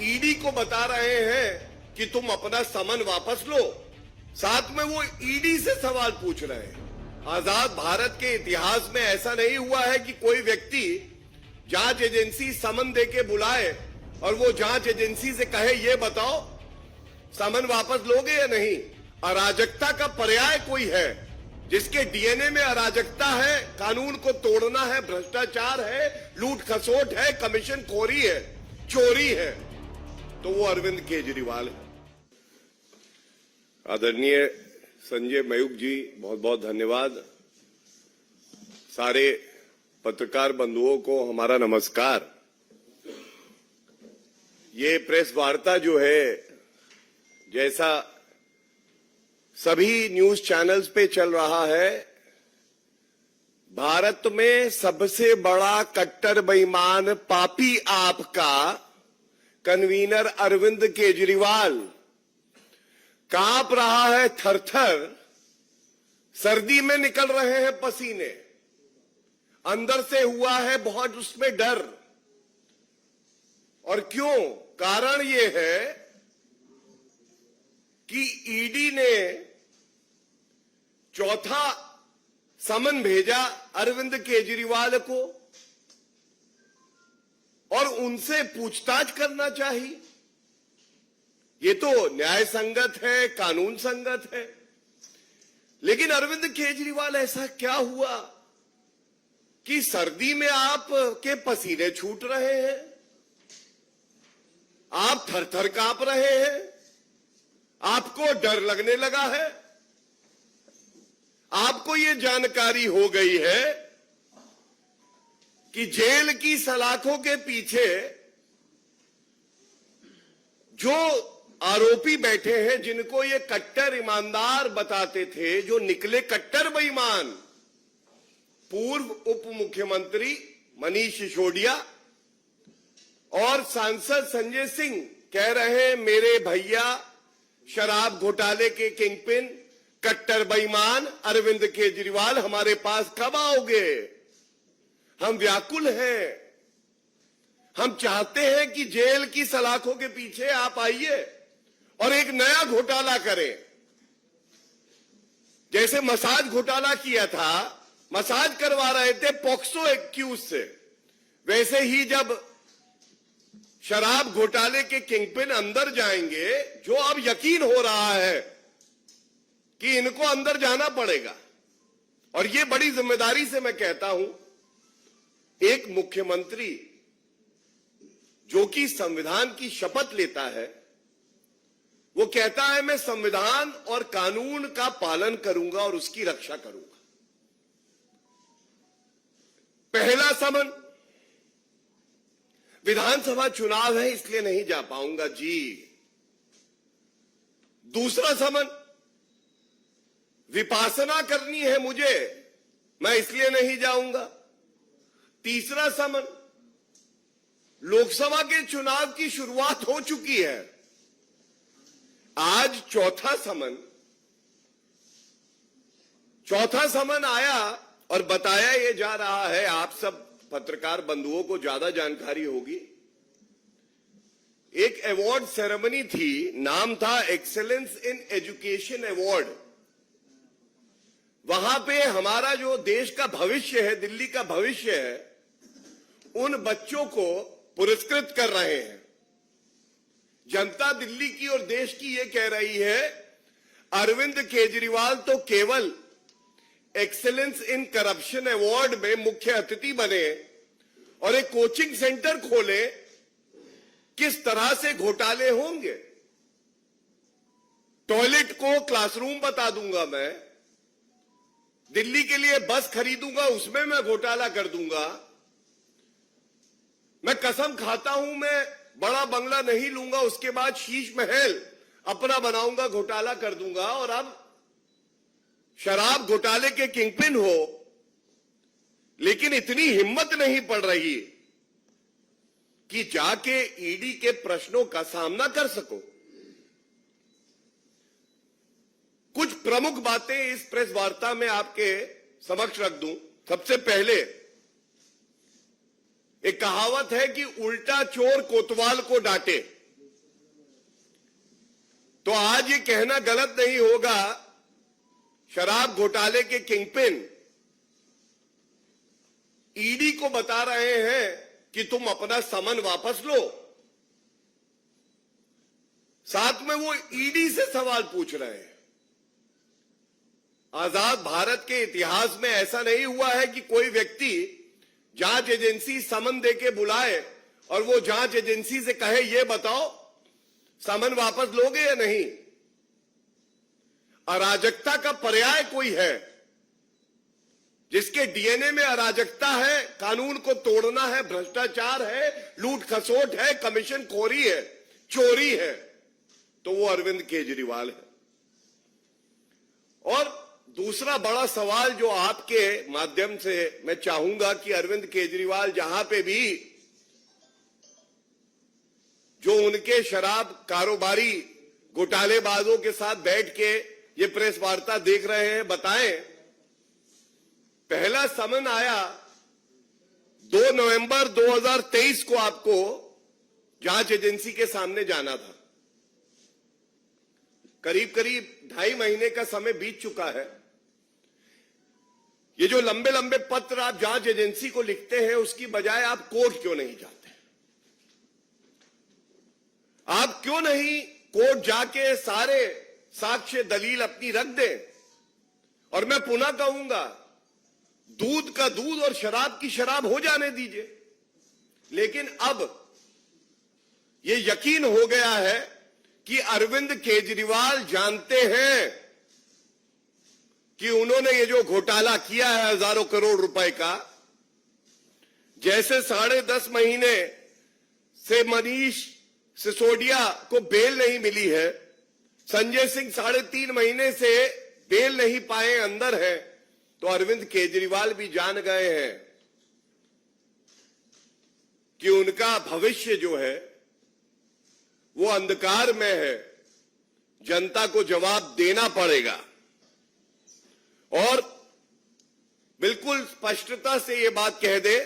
ED को बता रहे हैं कि तुम अपना समन वापस लो, साथ में वो ईडी से सवाल पूछ रहे हैं। आजाद भारत के इतिहास में ऐसा नहीं हुआ है कि कोई व्यक्ति जांच एजेंसी समन देके बुलाए और वो जांच एजेंसी से कहे ये बताओ समन वापस लोगे या नहीं। अराजकता का पर्याय कोई है जिसके डीएनए में अराजकता है, कानून को तोड़ना है, भ्रष्टाचार है, लूट खसोट है, कमीशन खोरी है, चोरी है, तो वो अरविंद केजरीवाल है। आदरणीय संजय मयूख जी, बहुत बहुत धन्यवाद। सारे पत्रकार बंधुओं को हमारा नमस्कार। ये प्रेस वार्ता जो है, जैसा सभी न्यूज चैनल्स पे चल रहा है, भारत में सबसे बड़ा कट्टर बेईमान पापी आपका कन्वीनर अरविंद केजरीवाल कांप रहा है थरथर, सर्दी में निकल रहे हैं पसीने, अंदर से हुआ है बहुत उसमें डर। और क्यों? कारण ये है कि ईडी ने चौथा समन भेजा अरविंद केजरीवाल को और उनसे पूछताछ करना चाहिए। ये तो न्याय संगत है, कानून संगत है, लेकिन अरविंद केजरीवाल ऐसा क्या हुआ कि सर्दी में आप के पसीने छूट रहे हैं, आप थरथर कांप रहे हैं, आपको डर लगने लगा है, आपको ये जानकारी हो गई है कि जेल की सलाखों के पीछे जो आरोपी बैठे हैं, जिनको ये कट्टर ईमानदार बताते थे, जो निकले कट्टर बेईमान, पूर्व उप मुख्यमंत्री मनीष सिसोदिया और सांसद संजय सिंह कह रहे हैं मेरे भैया शराब घोटाले के किंगपिन कट्टर बेईमान अरविंद केजरीवाल हमारे पास कब आओगे? हम व्याकुल हैं, हम चाहते हैं कि जेल की सलाखों के पीछे आप आइए और एक नया घोटाला करें। जैसे मसाज घोटाला किया था, मसाज करवा रहे थे पॉक्सो एक्यूज से, वैसे ही जब शराब घोटाले के किंगपिन अंदर जाएंगे, जो अब यकीन हो रहा है कि इनको अंदर जाना पड़ेगा, और ये बड़ी जिम्मेदारी से मैं कहता हूं, एक मुख्यमंत्री जो कि संविधान की शपथ लेता है, वो कहता है मैं संविधान और कानून का पालन करूंगा और उसकी रक्षा करूंगा। पहला समन, विधानसभा चुनाव है इसलिए नहीं जा पाऊंगा जी। दूसरा समन, विपासना करनी है मुझे, मैं इसलिए नहीं जाऊंगा। तीसरा समन, लोकसभा के चुनाव की शुरुआत हो चुकी है। आज चौथा समन आया और बताया ये जा रहा है, आप सब पत्रकार बंधुओं को ज्यादा जानकारी होगी। एक अवार्ड सेरेमनी थी, नाम था एक्सेलेंस इन एजुकेशन अवार्ड। वहां पे हमारा जो देश का भविष्य है, दिल्ली का भविष्य है, उन बच्चों को पुरस्कृत कर रहे हैं। जनता दिल्ली की और देश की ये कह रही है अरविंद केजरीवाल तो केवल एक्सेलेंस इन करप्शन अवार्ड में मुख्य अतिथि बने और एक कोचिंग सेंटर खोले, किस तरह से घोटाले होंगे। टॉयलेट को क्लासरूम बता दूंगा मैं, दिल्ली के लिए बस खरीदूंगा, उसमें मैं घोटाला कर दूंगा। मैं कसम खाता हूं, मैं बड़ा बंगला नहीं लूंगा, उसके बाद शीश महल अपना बनाऊंगा, घोटाला कर दूंगा। और अब शराब घोटाले के किंगपिन हो, लेकिन इतनी हिम्मत नहीं पड़ रही कि जाके ईडी के प्रश्नों का सामना कर सको। कुछ प्रमुख बातें इस प्रेस वार्ता में आपके समक्ष रख दूं। सबसे पहले, एक कहावत है कि उल्टा चोर कोतवाल को डांटे। तो आज ये कहना गलत नहीं होगा, शराब घोटाले के किंगपिन ईडी को बता रहे हैं कि तुम अपना समन वापस लो। साथ में वो ईडी से सवाल पूछ रहे हैं। आजाद भारत के इतिहास में ऐसा नहीं हुआ है कि कोई व्यक्ति जांच एजेंसी समन देके बुलाए और वो जांच एजेंसी से कहे ये बताओ समन वापस लोगे या नहीं। अराजकता का पर्याय कोई है जिसके डीएनए में अराजकता है, कानून को तोड़ना है, भ्रष्टाचार है, लूट खसोट है, कमीशन खोरी है, चोरी है, तो वो अरविंद केजरीवाल है। और दूसरा बड़ा सवाल जो आपके माध्यम से मैं चाहूंगा कि अरविंद केजरीवाल जहां पे भी जो उनके शराब कारोबारी घोटालेबाजों के साथ बैठ के ये प्रेस वार्ता देख रहे हैं, बताएं। पहला समन आया 2 नवंबर 2023 को आपको जांच एजेंसी के सामने जाना था। करीब करीब 2.5 महीने का समय बीत चुका है। ये जो लंबे लंबे पत्र आप जांच एजेंसी को लिखते हैं, उसकी बजाय आप कोर्ट क्यों नहीं जाते? आप क्यों नहीं कोर्ट जाके सारे साक्ष्य दलील अपनी रख दें? और मैं पुनः कहूंगा, दूध का दूध और शराब की शराब हो जाने दीजिए। लेकिन अब ये यकीन हो गया है कि अरविंद केजरीवाल जानते हैं कि उन्होंने ये जो घोटाला किया है हजारों करोड़ रुपए का, जैसे 10.5 महीने से मनीष सिसोदिया को बेल नहीं मिली है, संजय सिंह 3.5 महीने से बेल नहीं पाए, अंदर है, तो अरविंद केजरीवाल भी जान गए हैं कि उनका भविष्य जो है वो अंधकार में है। जनता को जवाब देना पड़ेगा। और बिल्कुल स्पष्टता से ये बात कह दे,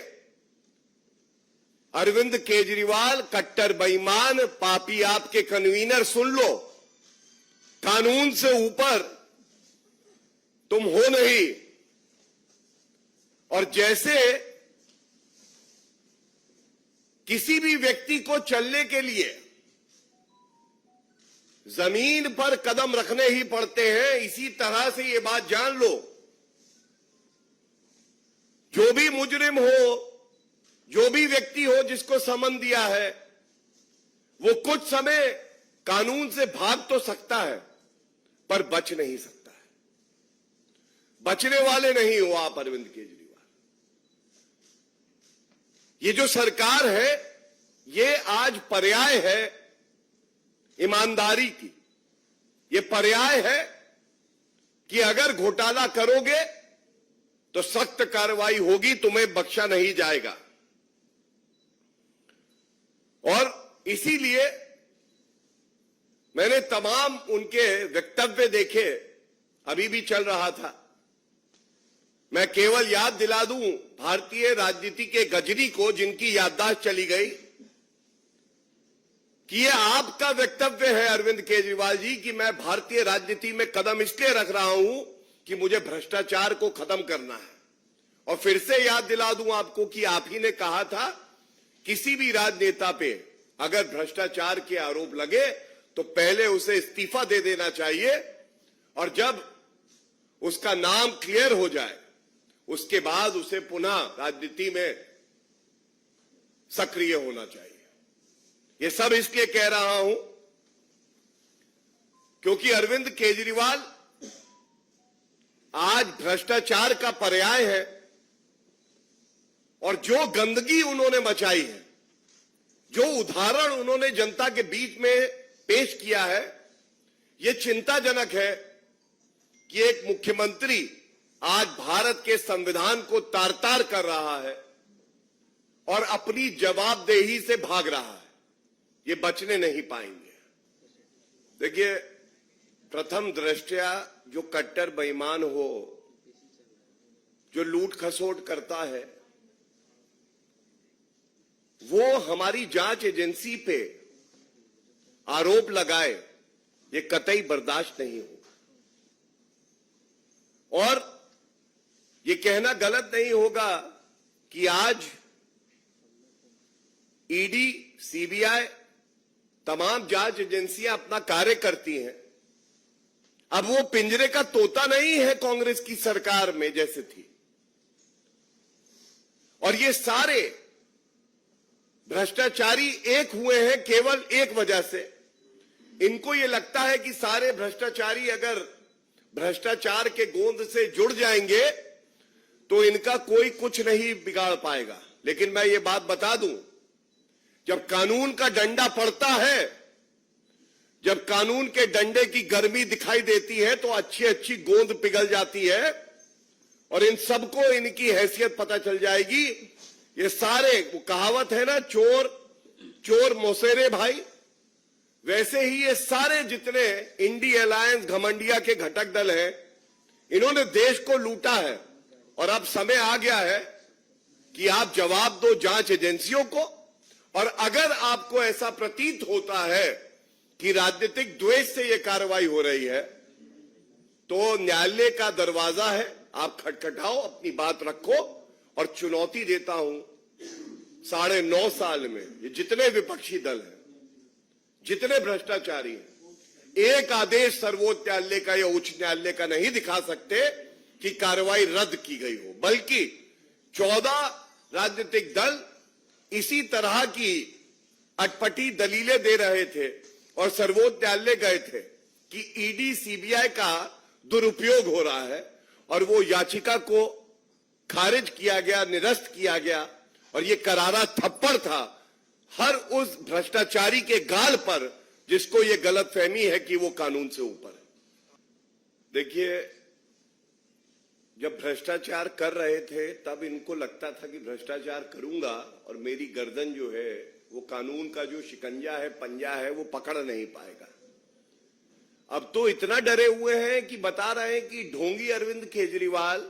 अरविंद केजरीवाल कट्टर बेईमान पापी, आपके कन्वीनर सुन लो, कानून से ऊपर तुम हो नहीं। और जैसे किसी भी व्यक्ति को चलने के लिए जमीन पर कदम रखने ही पड़ते हैं, इसी तरह से ये बात जान लो, जो भी मुजरिम हो, जो भी व्यक्ति हो जिसको समन दिया है, वो कुछ समय कानून से भाग तो सकता है पर बच नहीं सकता है। बचने वाले नहीं हो आप अरविंद केजरीवाल। ये जो सरकार है ये आज पर्याय है ईमानदारी की। ये पर्याय है कि अगर घोटाला करोगे तो सख्त कार्रवाई होगी, तुम्हें बख्शा नहीं जाएगा। और इसीलिए मैंने तमाम उनके वक्तव्य देखे, अभी भी चल रहा था। मैं केवल याद दिला दूं भारतीय राजनीति के गजनी को, जिनकी याददाश्त चली गई, कि ये आपका वक्तव्य है अरविंद केजरीवाल जी कि मैं भारतीय राजनीति में कदम इसलिए रख रहा हूं कि मुझे भ्रष्टाचार को खत्म करना है। और फिर से याद दिला दूं आपको कि आप ही ने कहा था किसी भी राजनेता पे अगर भ्रष्टाचार के आरोप लगे तो पहले उसे इस्तीफा दे देना चाहिए, और जब उसका नाम क्लियर हो जाए उसके बाद उसे पुनः राजनीति में सक्रिय होना चाहिए। ये सब इसलिए कह रहा हूं क्योंकि अरविंद केजरीवाल आज भ्रष्टाचार का पर्याय है, और जो गंदगी उन्होंने मचाई है, जो उदाहरण उन्होंने जनता के बीच में पेश किया है, यह चिंताजनक है कि एक मुख्यमंत्री आज भारत के संविधान को तार-तार कर रहा है और अपनी जवाबदेही से भाग रहा है। ये बचने नहीं पाएंगे। देखिए, प्रथम दृष्टया जो कट्टर बेईमान हो, जो लूट खसोट करता है, वो हमारी जांच एजेंसी पे आरोप लगाए ये कतई बर्दाश्त नहीं होगा। और ये कहना गलत नहीं होगा कि आज ईडी, सीबीआई, तमाम जांच एजेंसियां अपना कार्य करती हैं। अब वो पिंजरे का तोता नहीं है कांग्रेस की सरकार में जैसे थी। और ये सारे भ्रष्टाचारी एक हुए हैं केवल एक वजह से। इनको ये लगता है कि सारे भ्रष्टाचारी अगर भ्रष्टाचार के गोंद से जुड़ जाएंगे तो इनका कोई कुछ नहीं बिगाड़ पाएगा। लेकिन मैं ये बात बता दूं, जब कानून का डंडा पड़ता है, जब कानून के डंडे की गर्मी दिखाई देती है तो अच्छी अच्छी गोंद पिघल जाती है और इन सबको इनकी हैसियत पता चल जाएगी। ये सारे, वो कहावत है ना, चोर चोर मौसेरे भाई, वैसे ही ये सारे जितने इंडी अलायंस घमंडिया के घटक दल हैं, इन्होंने देश को लूटा है। और अब समय आ गया है कि आप जवाब दो जांच एजेंसियों को। और अगर आपको ऐसा प्रतीत होता है कि राजनीतिक द्वेष से यह कार्रवाई हो रही है तो न्यायालय का दरवाजा है, आप खटखटाओ, अपनी बात रखो। और चुनौती देता हूं, 9.5 साल में ये जितने विपक्षी दल हैं, जितने भ्रष्टाचारी हैं, एक आदेश सर्वोच्च न्यायालय का या उच्च न्यायालय का नहीं दिखा सकते कि कार्रवाई रद्द की गई हो। बल्कि 14 राजनीतिक दल इसी तरह की अटपटी दलीलें दे रहे थे और सर्वोच्च न्यायालय गए थे कि ईडी, सीबीआई का दुरुपयोग हो रहा है और वो याचिका को खारिज किया गया, निरस्त किया गया। और ये करारा थप्पड़ था हर उस भ्रष्टाचारी के गाल पर जिसको ये गलतफहमी है कि वो कानून से ऊपर है। देखिए, जब भ्रष्टाचार कर रहे थे तब इनको लगता था कि भ्रष्टाचार करूंगा और मेरी गर्दन जो है वो कानून का जो शिकंजा है, पंजा है, वो पकड़ नहीं पाएगा। अब तो इतना डरे हुए हैं कि बता रहे हैं कि ढोंगी अरविंद केजरीवाल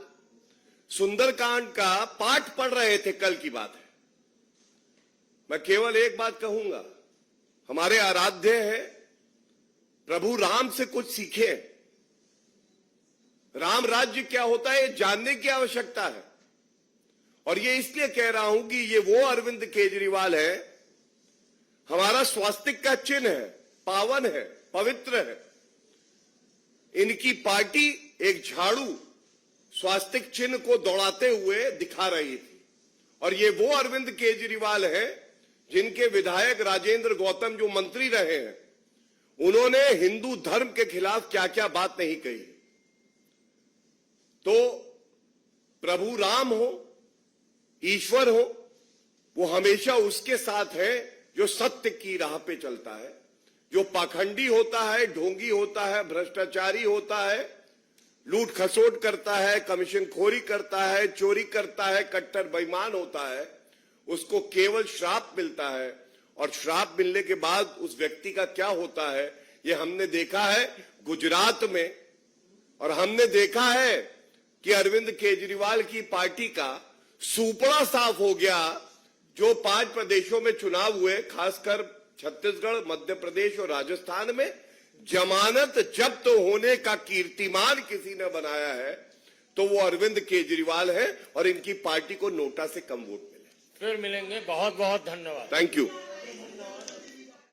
सुंदरकांड का पाठ पढ़ रहे थे। कल की बात है। मैं केवल एक बात कहूंगा, हमारे आराध्य हैं, प्रभु राम से कुछ सीखें। राम राज्य क्या होता है ये जानने की आवश्यकता है। और ये इसलिए कह रहा हूं कि ये वो अरविंद केजरीवाल है, हमारा स्वास्तिक का चिन्ह है, पावन है, पवित्र है। इनकी पार्टी एक झाड़ू स्वास्तिक चिन्ह को दौड़ाते हुए दिखा रही थी। और ये वो अरविंद केजरीवाल है जिनके विधायक राजेंद्र गौतम जो मंत्री रहे हैं, उन्होंने हिंदू धर्म के खिलाफ क्या क्या बात नहीं कही। तो प्रभु राम हो, ईश्वर हो, वो हमेशा उसके साथ है जो सत्य की राह पे चलता है। जो पाखंडी होता है, ढोंगी होता है, भ्रष्टाचारी होता है, लूट खसोट करता है, कमीशन खोरी करता है, चोरी करता है, कट्टर बेईमान होता है, उसको केवल श्राप मिलता है। और श्राप मिलने के बाद उस व्यक्ति का क्या होता है ये हमने देखा है गुजरात में। और हमने देखा है कि अरविंद केजरीवाल की पार्टी का सूपड़ा साफ हो गया। जो 5 प्रदेशों में चुनाव हुए, खासकर छत्तीसगढ़, मध्य प्रदेश और राजस्थान में, जमानत जब्त होने का कीर्तिमान किसी ने बनाया है तो वो अरविंद केजरीवाल है। और इनकी पार्टी को नोटा से कम वोट मिले। फिर मिलेंगे। बहुत बहुत धन्यवाद। Thank you.